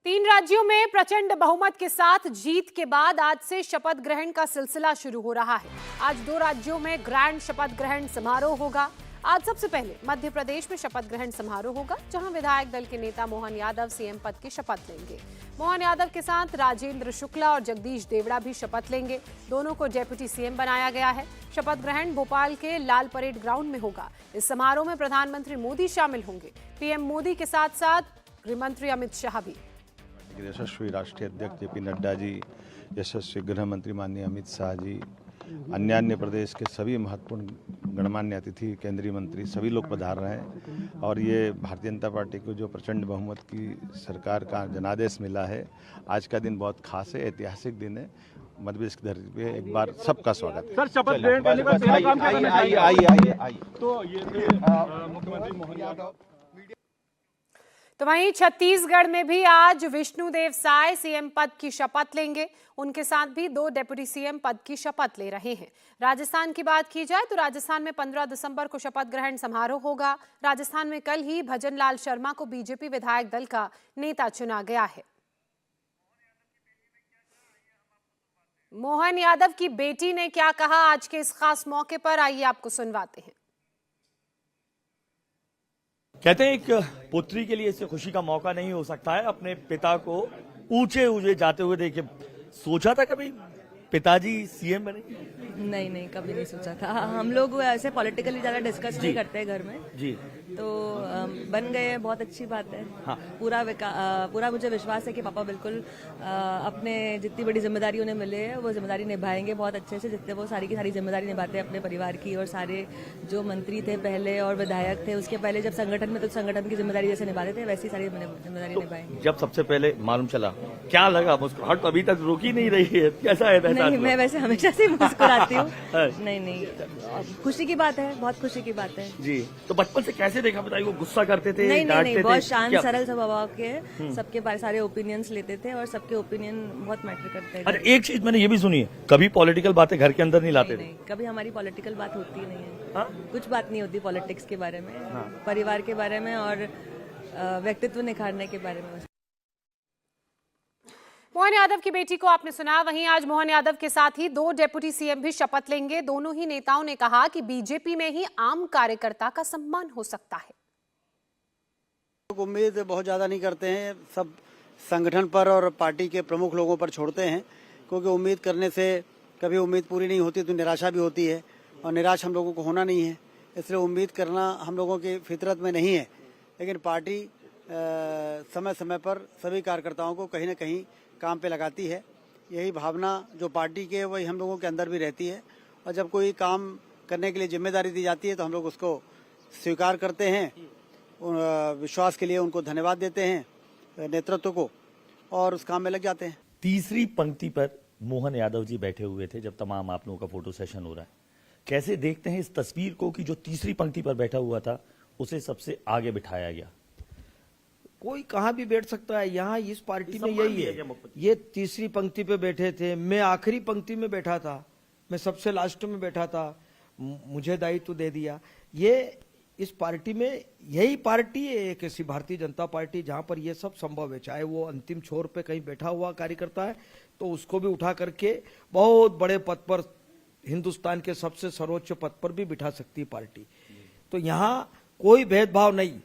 तीन राज्यों में प्रचंड बहुमत के साथ जीत के बाद आज से शपथ ग्रहण का सिलसिला शुरू हो रहा है। आज दो राज्यों में ग्रैंड शपथ ग्रहण समारोह होगा। आज सबसे पहले मध्य प्रदेश में शपथ ग्रहण समारोह होगा, जहां विधायक दल के नेता मोहन यादव सीएम पद की शपथ लेंगे। मोहन यादव के साथ राजेंद्र शुक्ला और जगदीश देवड़ा भी शपथ लेंगे। दोनों को डेप्यूटी सीएम बनाया गया है। शपथ ग्रहण भोपाल के लाल परेड ग्राउंड में होगा। इस समारोह में प्रधानमंत्री मोदी शामिल होंगे। पीएम मोदी के साथ साथ गृहमंत्री अमित शाह भी। यशस्वी राष्ट्रीय अध्यक्ष जेपी नड्डा जी, यशस्वी गृह मंत्री माननीय अमित शाह जी, अन्य प्रदेश के सभी महत्वपूर्ण गणमान्य अतिथि, केंद्रीय मंत्री, सभी लोग पधार रहे हैं। और ये भारतीय जनता पार्टी को जो प्रचंड बहुमत की सरकार का जनादेश मिला है, आज का दिन बहुत खास है, ऐतिहासिक दिन है। मध्य प्रदेश की धरती पे एक बार सबका स्वागत है। सर, शपथ ग्रहण करने का पहला काम क्या करना चाहिए? आइए। तो ये मुख्यमंत्री मोहन यादव। तो वहीं छत्तीसगढ़ में भी आज विष्णुदेव साय सीएम पद की शपथ लेंगे। उनके साथ भी दो डेप्यूटी सीएम पद की शपथ ले रहे हैं। राजस्थान की बात की जाए तो राजस्थान में 15 दिसंबर को शपथ ग्रहण समारोह होगा। राजस्थान में कल ही भजन लाल शर्मा को बीजेपी विधायक दल का नेता चुना गया है। मोहन यादव की बेटी ने क्या कहा आज के इस खास मौके पर, आइए आपको सुनवाते हैं। कहते हैं एक पुत्री के लिए इससे खुशी का मौका नहीं हो सकता है। अपने पिता को ऊंचे ऊंचे जाते हुए देखे, सोचा था कभी पिताजी सीएम बने? नहीं, कभी नहीं सोचा था। हम लोग ऐसे पॉलिटिकली ज्यादा डिस्कस नहीं करते हैं घर में जी। तो बन गए, बहुत अच्छी बात है। हाँ। पूरा मुझे विश्वास है कि पापा बिल्कुल अपने जितनी बड़ी जिम्मेदारी उन्हें मिले है वो जिम्मेदारी निभाएंगे बहुत अच्छे से, जितने वो सारी की सारी जिम्मेदारी निभाते हैं अपने परिवार की। और सारे जो मंत्री थे पहले और विधायक थे उसके पहले जब संगठन में, तो संगठन की जिम्मेदारी जैसे निभाते थे वैसी सारी जिम्मेदारी निभाएंगे। जब सबसे पहले मालूम चला, क्या लगा? मुस्कुराहट अभी तक रुकी नहीं रही है, कैसा है? नहीं, मैं वैसे हमेशा से मुस्कुराती हूँ। नहीं, खुशी की बात है, बहुत खुशी की बात है जी। तो बचपन से कैसे देखा बताइए? वो गुस्सा करते थे? नहीं, बहुत शांत सरल स्वभाव के, सबके बारे सारे ओपिनियंस लेते थे और सबके ओपिनियन बहुत मैटर करते हैं। अरे एक चीज मैंने ये भी सुनी है, कभी पॉलिटिकल बातें घर के अंदर नहीं लाते थे? नहीं, कभी हमारी पॉलिटिकल बात होती नहीं है। हाँ? कुछ बात नहीं होती पॉलिटिक्स के बारे में। हाँ। परिवार के बारे में और व्यक्तित्व निखारने के बारे में। मोहन यादव की बेटी को आपने सुना। वहीं आज मोहन यादव के साथ ही दो डेप्यूटी सीएम भी शपथ लेंगे। दोनों ही नेताओं ने कहा कि बीजेपी में ही आम कार्यकर्ता का सम्मान हो सकता है। उम्मीद बहुत ज़्यादा नहीं करते हैं, सब संगठन पर और पार्टी के प्रमुख लोगों पर छोड़ते हैं, क्योंकि उम्मीद करने से कभी उम्मीद पूरी नहीं होती तो निराशा भी होती है, और निराश हम लोगों को होना नहीं है। इसलिए उम्मीद करना हम लोगों की फितरत में नहीं है। लेकिन पार्टी समय समय पर सभी कार्यकर्ताओं को कहीं न कहीं काम पे लगाती है। यही भावना जो पार्टी के वही हम लोगों के अंदर भी रहती है। और जब कोई काम करने के लिए जिम्मेदारी दी जाती है तो हम लोग उसको स्वीकार करते हैं, विश्वास के लिए उनको धन्यवाद देते हैं नेतृत्व को, और उस काम में लग जाते हैं। तीसरी पंक्ति पर मोहन यादव जी बैठे हुए थे जब तमाम आप लोगों का फोटो सेशन हो रहा है। कैसे देखते हैं इस तस्वीर को कि जो तीसरी पंक्ति पर बैठा हुआ था उसे सबसे आगे बिठाया गया? कोई कहाँ भी बैठ सकता है, यहाँ इस पार्टी में यही है। ये तीसरी पंक्ति पे बैठे थे, मैं आखिरी पंक्ति में बैठा था, मैं सबसे लास्ट में बैठा था, मुझे दायित्व दे दिया। ये इस पार्टी में यही पार्टी है एक ऐसी भारतीय जनता पार्टी जहां पर ये सब संभव है। चाहे वो अंतिम छोर पे कहीं बैठा हुआ कार्यकर्ता है तो उसको भी उठा करके बहुत बड़े पद पर, हिंदुस्तान के सबसे सर्वोच्च पद पर भी बिठा सकती है पार्टी। तो यहाँ कोई भेदभाव नहीं।